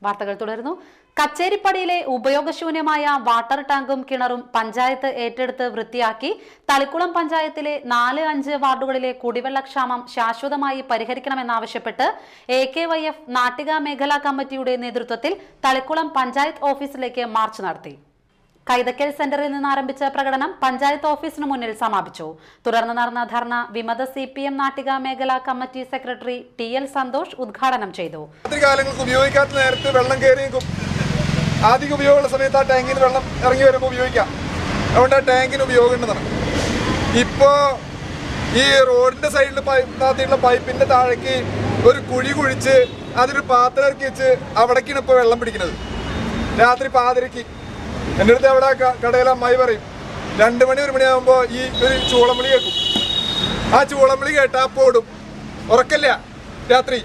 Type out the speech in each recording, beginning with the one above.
വാർത്തകൾ തുടരുന്നു. കച്ചേരിപ്പടിയിലെ ഉപയോഗശൂന്യമായ വാട്ടർ ടാങ്കും കിണറും പഞ്ചായത്ത് ഏറ്റെടുത്ത് വൃത്തിയാക്കി തളിക്കുളം പഞ്ചായത്തിലെ 4-5 വാർഡുകളിലെ കുടിവെള്ളക്ഷാമം ശാശ്വതമായി പരിഹരിക്കണമെന്നാവശ്യപ്പെട്ട് AKYF നാട്ടിക മേഖലാ കമ്മിറ്റിയുടെ നേതൃത്വത്തിൽ തളിക്കുളം പഞ്ചായത്ത് ഓഫീസിലേക്ക് മാർച്ച് നടത്തി. കൈതക്കൽ സെന്ററിൽ നിന്ന് ആരംഭിച്ച പ്രകടനം പഞ്ചായത്ത് ഓഫീസിന് മുന്നിൽ സമാപിച്ചു. തുടർന്ന് നടന്ന ധർണ വിമത CPM നാട്ടിക മേഖലാ കമ്മിറ്റി സെക്രട്ടറി TL സന്തോഷ് ഉദ്ഘാടനം ചെയ്തു. ഉപയോഗിക്കാത്ത നേരത്തെ വെള്ളം കയറിയേക്കും. ആദ്യ ഉപയോഗമുള്ള സമയത്ത് ആ ടാങ്കിൽ നിന്ന് വെള്ളം ഇറങ്ങി വരുമ്പോൾ ഉപയോഗിക്കാം. അതുകൊണ്ട് ആ ടാങ്കിന് ഉപയോഗമുണ്ടെന്നാണ്. ഇപ്പോൾ ഈ റോഡിന്റെ സൈഡിൽ താത്തിയുള്ള പൈപ്പിന്റെ താഴേക്ക് ഒരു കുഴി കുഴിച്ച് അതിലൊരു പാത്രം ഇറക്കി വെച്ച് അവിടേക്കാണ് ഇപ്പോൾ വെള്ളം പിടിക്കുന്നത്. രാത്രി പാതിരയ്ക്ക് എൻ്റെ അടുത്ത് അവിടെ കടയിൽ അമ്മായി പറയും 2 മണി 1 മണിയാകുമ്പോൾ ഈ ഒരു ചൂളംവിളി കേൾക്കും. ആ ചൂളംവിളി കേട്ടാൽ അപ്പോൾ ഓടും, ഉറക്കല്ല രാത്രി.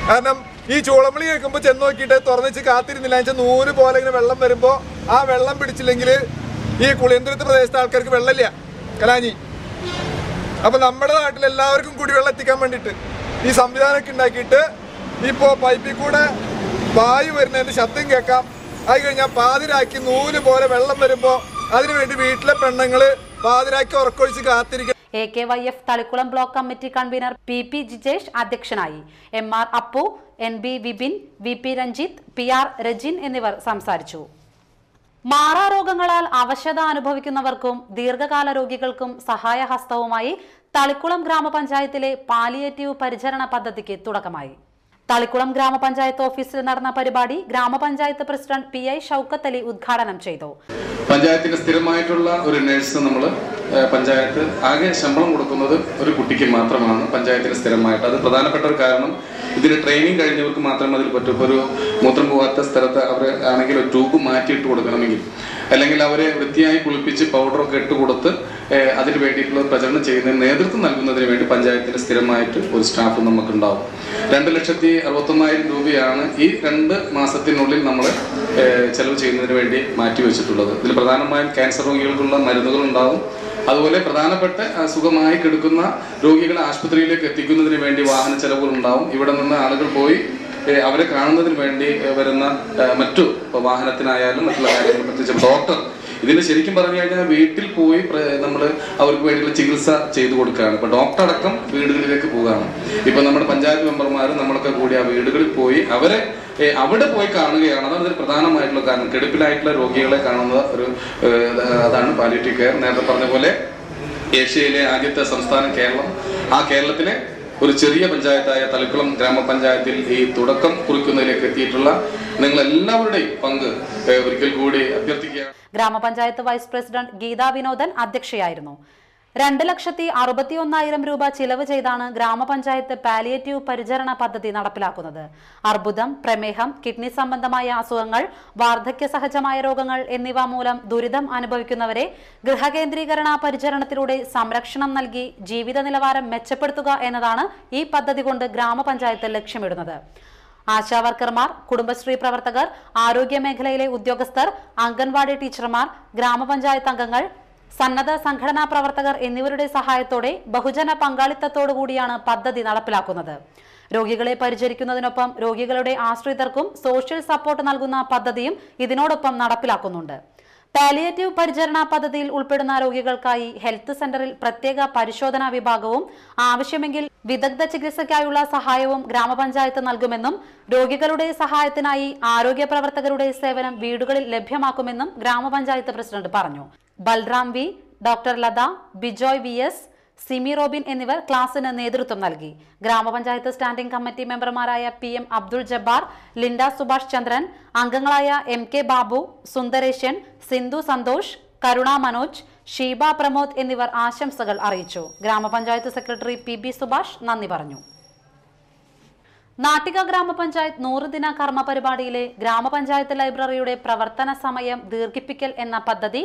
കാരണം ഈ ചൂളംവിളി കേൾക്കുമ്പോൾ ചെന്ന് നോക്കിയിട്ട് തുറന്നു വെച്ച് കാത്തിരുന്നില്ല വെച്ചാൽ 100 പോലെ ഇങ്ങനെ വെള്ളം വരുമ്പോൾ ആ വെള്ളം പിടിച്ചില്ലെങ്കിൽ ഈ കുളിയന്തുരത്ത് പ്രദേശത്തെ ആൾക്കാർക്ക് വെള്ളമില്ല, കലാഞ്ഞി. അപ്പം നമ്മുടെ നാട്ടിൽ എല്ലാവർക്കും കുടിവെള്ളം എത്തിക്കാൻ വേണ്ടിയിട്ട് ഈ സംവിധാനമൊക്കെ ഉണ്ടാക്കിയിട്ട് ഇപ്പോൾ പൈപ്പിൽ കൂടെ വായു വരുന്നതിൻ്റെ ശബ്ദം കേൾക്കാം. അത് കഴിഞ്ഞാൽ പാതിരാക്കി 100 പോലെ വെള്ളം വരുമ്പോൾ അതിനുവേണ്ടി വീട്ടിലെ പെണ്ണുങ്ങൾ പാതിരാക്കി ഉറക്കൊഴിച്ച് കാത്തിരിക്കും. AKYF Thalikulam block committee convener PP Jijesh അധ്യക്ഷനായി. MR Appu, NB Vipin, VP Ranjith, PR Rachin എന്നിവർ സംസാരിച്ചു. മാറാരോഗങ്ങളാൽ അവശത അനുഭവിക്കുന്നവർക്കും ദീർഘകാല രോഗികൾക്കും സഹായഹസ്തവുമായി തളിക്കുളം ഗ്രാമപഞ്ചായത്തിലെ പാലിയേറ്റീവ് പരിചരണ പദ്ധതിക്ക് തുടക്കമായി. തളിക്കുളം ഗ്രാമപഞ്ചായത്ത് ഓഫീസിൽ നടന്ന പരിപാടി ഗ്രാമപഞ്ചായത്ത് പ്രസിഡന്റ് PI ഷൗക്കത്ത് അലി ഉദ്ഘാടനം ചെയ്തു. പഞ്ചായത്തിന് സ്ഥിരമായിട്ടുള്ള ഒരു നഴ്സ് നമ്മൾ പഞ്ചായത്ത് ആകെ ശമ്പളം കൊടുക്കുന്നത് ഒരു കുട്ടിക്ക് മാത്രമാണ് പഞ്ചായത്തിന് സ്ഥിരമായിട്ട്. അത് പ്രധാനപ്പെട്ട ഒരു കാരണം ഇതിന് ട്രെയിനിങ് കഴിഞ്ഞവർക്ക് മാത്രമേ അതിൽ പറ്റൂ. ഇപ്പോൾ ഒരു മൂത്രം പോകാത്ത സ്ഥലത്ത് അവർ ആണെങ്കിൽ ഒരു ട്യൂബ് മാറ്റിയിട്ട് കൊടുക്കണമെങ്കിൽ, അല്ലെങ്കിൽ അവരെ വൃത്തിയായി കുളിപ്പിച്ച് പൗഡറൊക്കെ ഇട്ട് കൊടുത്ത് അതിന് വേണ്ടിയിട്ടുള്ള പ്രചരണം ചെയ്യുന്നതിന് നേതൃത്വം നൽകുന്നതിന് വേണ്ടി പഞ്ചായത്തിന് സ്ഥിരമായിട്ട് ഒരു സ്റ്റാഫ് നമുക്കുണ്ടാവും. 2,61,000 രൂപയാണ് ഈ 2 മാസത്തിനുള്ളിൽ നമ്മൾ ചെലവ് ചെയ്യുന്നതിന് വേണ്ടി മാറ്റിവെച്ചിട്ടുള്ളത്. ഇതിൽ പ്രധാനമായും ക്യാൻസർ രോഗികൾക്കുള്ള മരുന്നുകളുണ്ടാവും. അതുപോലെ പ്രധാനപ്പെട്ട സുഖമായി കിടക്കുന്ന രോഗികളെ ആശുപത്രിയിലേക്ക് എത്തിക്കുന്നതിന് വേണ്ടി വാഹന ചെലവുകൾ ഉണ്ടാവും. ഇവിടെ നിന്ന് ആളുകൾ പോയി അവരെ കാണുന്നതിന് വേണ്ടി വരുന്ന മറ്റു വാഹനത്തിനായാലും മറ്റുള്ള കാര്യങ്ങൾ, പ്രത്യേകിച്ച് ഡോക്ടർ, ഇതിന് ശരിക്കും പറഞ്ഞു കഴിഞ്ഞാൽ വീട്ടിൽ പോയി നമ്മൾ അവർക്ക് വേണ്ടിയുള്ള ചികിത്സ ചെയ്തു കൊടുക്കുകയാണ്. ഇപ്പൊ ഡോക്ടർ അടക്കം വീടുകളിലേക്ക് പോവുകയാണ്. ഇപ്പൊ നമ്മുടെ പഞ്ചായത്ത് മെമ്പർമാർ നമ്മളൊക്കെ കൂടി ആ വീടുകളിൽ പോയി അവരെ അവിടെ പോയി കാണുകയാണ്. അതാണ് ഇതിൽ പ്രധാനമായിട്ടുള്ള കാരണം. കിടപ്പിലായിട്ടുള്ള രോഗികളെ കാണുന്ന ഒരു അതാണ് പാലിയേറ്റീവ് കെയർ. നേരത്തെ പറഞ്ഞ പോലെ ഏഷ്യയിലെ ആദ്യത്തെ സംസ്ഥാനം കേരളം. ആ കേരളത്തിലെ ഒരു ചെറിയ പഞ്ചായത്തായ തളിക്കുളം ഗ്രാമപഞ്ചായത്തിൽ ഈ തുടക്കം കുറിക്കുന്നതിലേക്ക് എത്തിയിട്ടുള്ള നിങ്ങൾ എല്ലാവരുടെയും പങ്ക് ഒരിക്കൽ കൂടി അഭ്യർത്ഥിക്കുകയാണ്. ഗ്രാമപഞ്ചായത്ത് വൈസ് പ്രസിഡന്റ് ഗീതാ വിനോദൻ അധ്യക്ഷയായിരുന്നു. 2,61,000 രൂപ ചിലവ് ചെയ്താണ് ഗ്രാമപഞ്ചായത്ത് പാലിയേറ്റീവ് പരിചരണ പദ്ധതി നടപ്പിലാക്കുന്നത്. അർബുദം, പ്രമേഹം, കിഡ്നി സംബന്ധമായ അസുഖങ്ങൾ, വാർദ്ധക്യ സഹജമായ രോഗങ്ങൾ എന്നിവ മൂലം ദുരിതം അനുഭവിക്കുന്നവരെ ഗൃഹകേന്ദ്രീകരണ പരിചരണത്തിലൂടെ സംരക്ഷണം നൽകി ജീവിത നിലവാരം മെച്ചപ്പെടുത്തുക എന്നതാണ് ഈ പദ്ധതി കൊണ്ട് ഗ്രാമപഞ്ചായത്ത് ലക്ഷ്യമിടുന്നത്. ആശാവർക്കർമാർ, കുടുംബശ്രീ പ്രവർത്തകർ, ആരോഗ്യ മേഖലയിലെ ഉദ്യോഗസ്ഥർ, അംഗൻവാടി ടീച്ചർമാർ, ഗ്രാമപഞ്ചായത്ത് അംഗങ്ങൾ, സന്നദ്ധ സംഘടനാ പ്രവർത്തകർ എന്നിവരുടെ സഹായത്തോടെ ബഹുജന പങ്കാളിത്തത്തോടുകൂടിയാണ് പദ്ധതി നടപ്പിലാക്കുന്നത്. രോഗികളെ പരിചരിക്കുന്നതിനൊപ്പം രോഗികളുടെ ആശ്രിതർക്കും സോഷ്യൽ സപ്പോർട്ട് നൽകുന്ന പദ്ധതിയും ഇതിനോടൊപ്പം നടപ്പിലാക്കുന്നുണ്ട്. പാലിയേറ്റീവ് പരിചരണ പദ്ധതിയിൽ ഉൾപ്പെടുന്ന രോഗികൾക്കായി ഹെൽത്ത് സെന്ററിൽ പ്രത്യേക പരിശോധനാ വിഭാഗവും ആവശ്യമെങ്കിൽ വിദഗ്ധ ചികിത്സയ്ക്കായുള്ള സഹായവും ഗ്രാമപഞ്ചായത്ത് നൽകുമെന്നും രോഗികളുടെ സഹായത്തിനായി ആരോഗ്യ പ്രവർത്തകരുടെ സേവനം വീടുകളിൽ ലഭ്യമാക്കുമെന്നും ഗ്രാമപഞ്ചായത്ത് പ്രസിഡന്റ് പറഞ്ഞു. Balram V, doctor Latha, Bijoy VS, Simi Robin എന്നിവർ ക്ലാസിന് നേതൃത്വം നൽകി. ഗ്രാമപഞ്ചായത്ത് സ്റ്റാൻഡിംഗ് കമ്മിറ്റി മെമ്പർമാരായ PM അബ്ദുൾ ജബ്ബാർ, ലിൻഡ സുഭാഷ് ചന്ദ്രൻ, അംഗങ്ങളായ MK ബാബു, സുന്ദരേശൻ, സിന്ധു സന്തോഷ്, കരുണ മനോജ്, ഷീബ പ്രമോദ് എന്നിവർ ആശംസകൾ അറിയിച്ചു. ഗ്രാമപഞ്ചായത്ത് സെക്രട്ടറി PB സുഭാഷ് നന്ദി പറഞ്ഞു. നാട്ടിക ഗ്രാമപഞ്ചായത്ത് 100 ദിന കർമ്മ പരിപാടിയിലെ ഗ്രാമപഞ്ചായത്ത് ലൈബ്രറിയുടെ പ്രവർത്തന സമയം ദീർഘിപ്പിക്കൽ എന്ന പദ്ധതി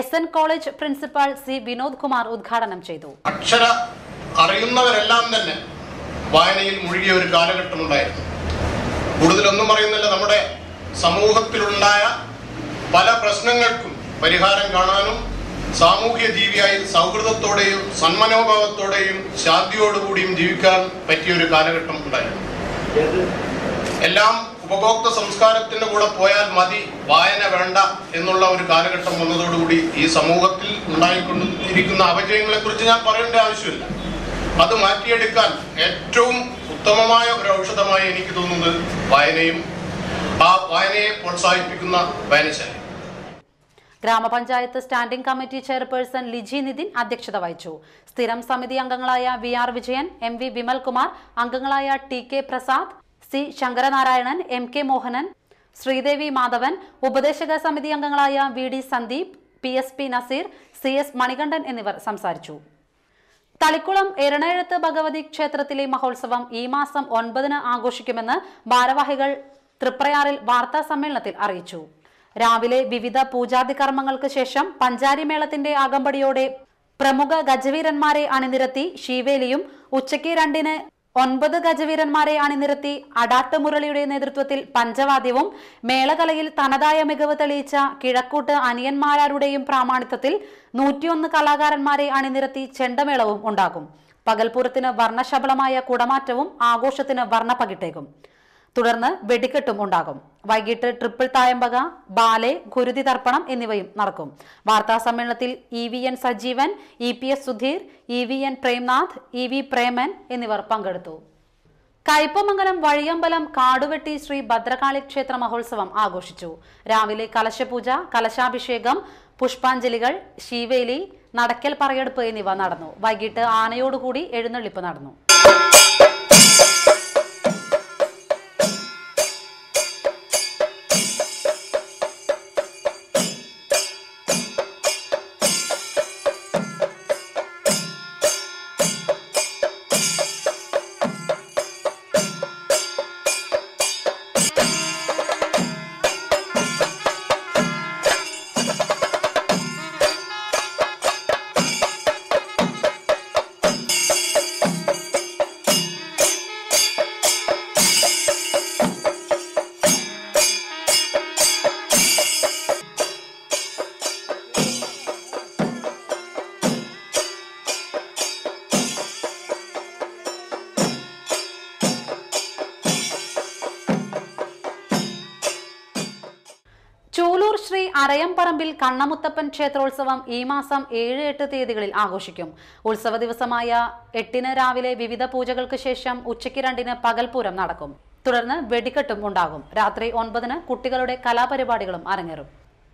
SN college principal C Vinod Kumar ഉദ്ഘാടനം ചെയ്തു. അക്ഷര അറിയുന്നവരെല്ലാം തന്നെ വായനയിൽ മുഴുകിയ ഒരു കാലഘട്ടം ഉണ്ടായിരുന്നു. കൂടുതലൊന്നും പറയുന്നില്ല. നമ്മുടെ സമൂഹത്തിലുണ്ടായ പല പ്രശ്നങ്ങൾക്കും പരിഹാരം കാണാനും സാമൂഹ്യ ജീവിയായി സൗഹൃദത്തോടെയും സന്മനോഭാവത്തോടെയും ശാന്തിയോടുകൂടിയും ജീവിക്കാൻ പറ്റിയ ഒരു കാലഘട്ടം ഉണ്ടായിരുന്നു. എല്ലാം ഉപഭോക്തൃ സംസ്കാരത്തിന്റെ കൂടെ പോയാൽ മതി, വായന വേണ്ട എന്നുള്ള ഒരു കാലഘട്ടം വന്നതോടുകൂടി ഈ സമൂഹത്തിൽ ഉണ്ടായിക്കൊണ്ടിരിക്കുന്ന അപജയങ്ങളെ കുറിച്ച് ഞാൻ പറയേണ്ട ആവശ്യമില്ല. അത് മാറ്റിയെടുക്കാൻ ഏറ്റവും ഉത്തമമായ ഒരു ഔഷധമായി എനിക്ക് തോന്നുന്നത് വായനയും ആ വായനയെ പ്രോത്സാഹിപ്പിക്കുന്ന വായനശാല. ഗ്രാമപഞ്ചായത്ത് standing committee chairperson Liji Nitin അധ്യക്ഷത വഹിച്ചു. സ്ഥിരം സമിതി അംഗങ്ങളായ VR വിജയൻ, MV വിമൽകുമാർ, അംഗങ്ങളായ TK Prasad, C Sankaranarayanan, MK Mohanan, Sridevi Madhavan, ഉപദേശക സമിതി അംഗങ്ങളായ VD Sandeep, PSP Naseer, CS Manikandan എന്നിവർ സംസാരിച്ചു. തളിക്കുളം എരണേഴത്ത് ഭഗവതി ക്ഷേത്രത്തിലെ മഹോത്സവം ഈ മാസം 9 ആഘോഷിക്കുമെന്ന് ഭാരവാഹികൾ തൃപ്രയാറിൽ വാർത്താ സമ്മേളനത്തിൽ അറിയിച്ചു. രാവിലെ വിവിധ പൂജാതി കർമ്മങ്ങൾക്ക് ശേഷം പഞ്ചാരിമേളത്തിന്റെ അകമ്പടിയോടെ പ്രമുഖ ഗജവീരന്മാരെ അണിനിരത്തി ശീവേലിയും, ഉച്ചയ്ക്ക് 2-ന് 9 ഗജവീരന്മാരെ അണിനിരത്തി അടാട്ട് മുരളിയുടെ നേതൃത്വത്തിൽ പഞ്ചവാദ്യവും, മേളകലയിൽ തനതായ മികവ് തെളിയിച്ച കിഴക്കൂട്ട് അനിയന്മാരുടെയും പ്രാമാണിത്വത്തിൽ 101 കലാകാരന്മാരെ അണിനിരത്തി ചെണ്ടമേളവും ഉണ്ടാകും. പകൽപൂരത്തിന് വർണ്ണശബളമായ കുടമാറ്റവും ആഘോഷത്തിന് വർണ്ണപകിട്ടേക്കും. തുടർന്ന് വെടിക്കെട്ടും ഉണ്ടാകും. വൈകിട്ട് ട്രിപ്പിൾ തായമ്പക, ബാലെ, ഗുരുതി തർപ്പണം എന്നിവയും നടക്കും. വാർത്താ സമ്മേളനത്തിൽ EVN Sajeevan, EPS Sudheer, EVN Premnath, EV Preman എന്നിവർ പങ്കെടുത്തു. കയ്പമംഗലം വഴിയമ്പലം കാടുവെട്ടി ശ്രീ ഭദ്രകാളി ക്ഷേത്ര മഹോത്സവം ആഘോഷിച്ചു. രാവിലെ കലശപൂജ, കലശാഭിഷേകം, പുഷ്പാഞ്ജലികൾ, ശീവേലി, നടക്കൽ പറയെടുപ്പ് എന്നിവ നടന്നു. വൈകിട്ട് ആനയോടുകൂടി എഴുന്നള്ളിപ്പ് നടന്നു. ചൂലൂർ ശ്രീ അരയംപറമ്പിൽ കണ്ണമുത്തപ്പൻ ക്ഷേത്രോത്സവം ഈ മാസം 7-8 തീയതികളിൽ ആഘോഷിക്കും. ഉത്സവ ദിവസമായ 8-ന് രാവിലെ വിവിധ പൂജകൾക്ക് ശേഷം ഉച്ചയ്ക്ക് 2-ന് പകൽപൂരം നടക്കും. തുടർന്ന് വെടിക്കെട്ടും ഉണ്ടാകും. രാത്രി 9-ന് കുട്ടികളുടെ കലാപരിപാടികളും അരങ്ങേറും.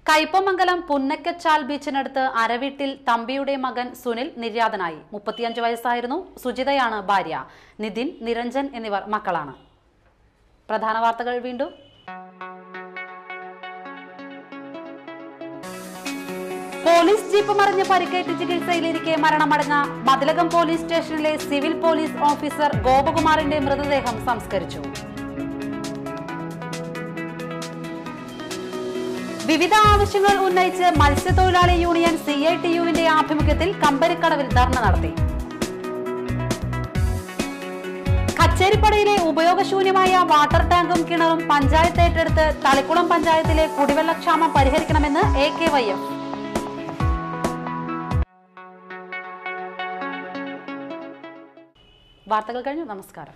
കയ്പമംഗലം പുന്നക്കച്ചാൽ ബീച്ചിനടുത്ത് അരവീട്ടിൽ തമ്പിയുടെ മകൻ സുനിൽ നിര്യാതനായി. 35 വയസ്സായിരുന്നു. സുജിതയാണ് ഭാര്യ. നിതിൻ, നിരഞ്ജൻ എന്നിവർ മക്കളാണ്. പ്രധാന വാർത്തകൾ വീണ്ടും. പോലീസ് ജീപ്പ് മറിഞ്ഞ് പരിക്കേറ്റ് ചികിത്സയിലിരിക്കെ മരണമടഞ്ഞ മതിലകം പോലീസ് സ്റ്റേഷനിലെ സിവിൽ പോലീസ് ഓഫീസർ ഗോപകുമാറിന്റെ മൃതദേഹം സംസ്കരിച്ചു. വിവിധ ആവശ്യങ്ങൾ ഉന്നയിച്ച് മത്സ്യത്തൊഴിലാളി യൂണിയൻ CITU-വിന്റെ ആഭിമുഖ്യത്തിൽ കമ്പനിക്കടവിൽ ധർണ നടത്തി. കച്ചേരിപ്പടിയിലെ ഉപയോഗശൂന്യമായ വാട്ടർ ടാങ്കും കിണറും പഞ്ചായത്ത് ഏറ്റെടുത്ത് തളിക്കുളം പഞ്ചായത്തിലെ കുടിവെള്ളക്ഷാമം പരിഹരിക്കണമെന്ന് AKYF. വാർത്തകൾ കഴിഞ്ഞു. നമസ്കാരം.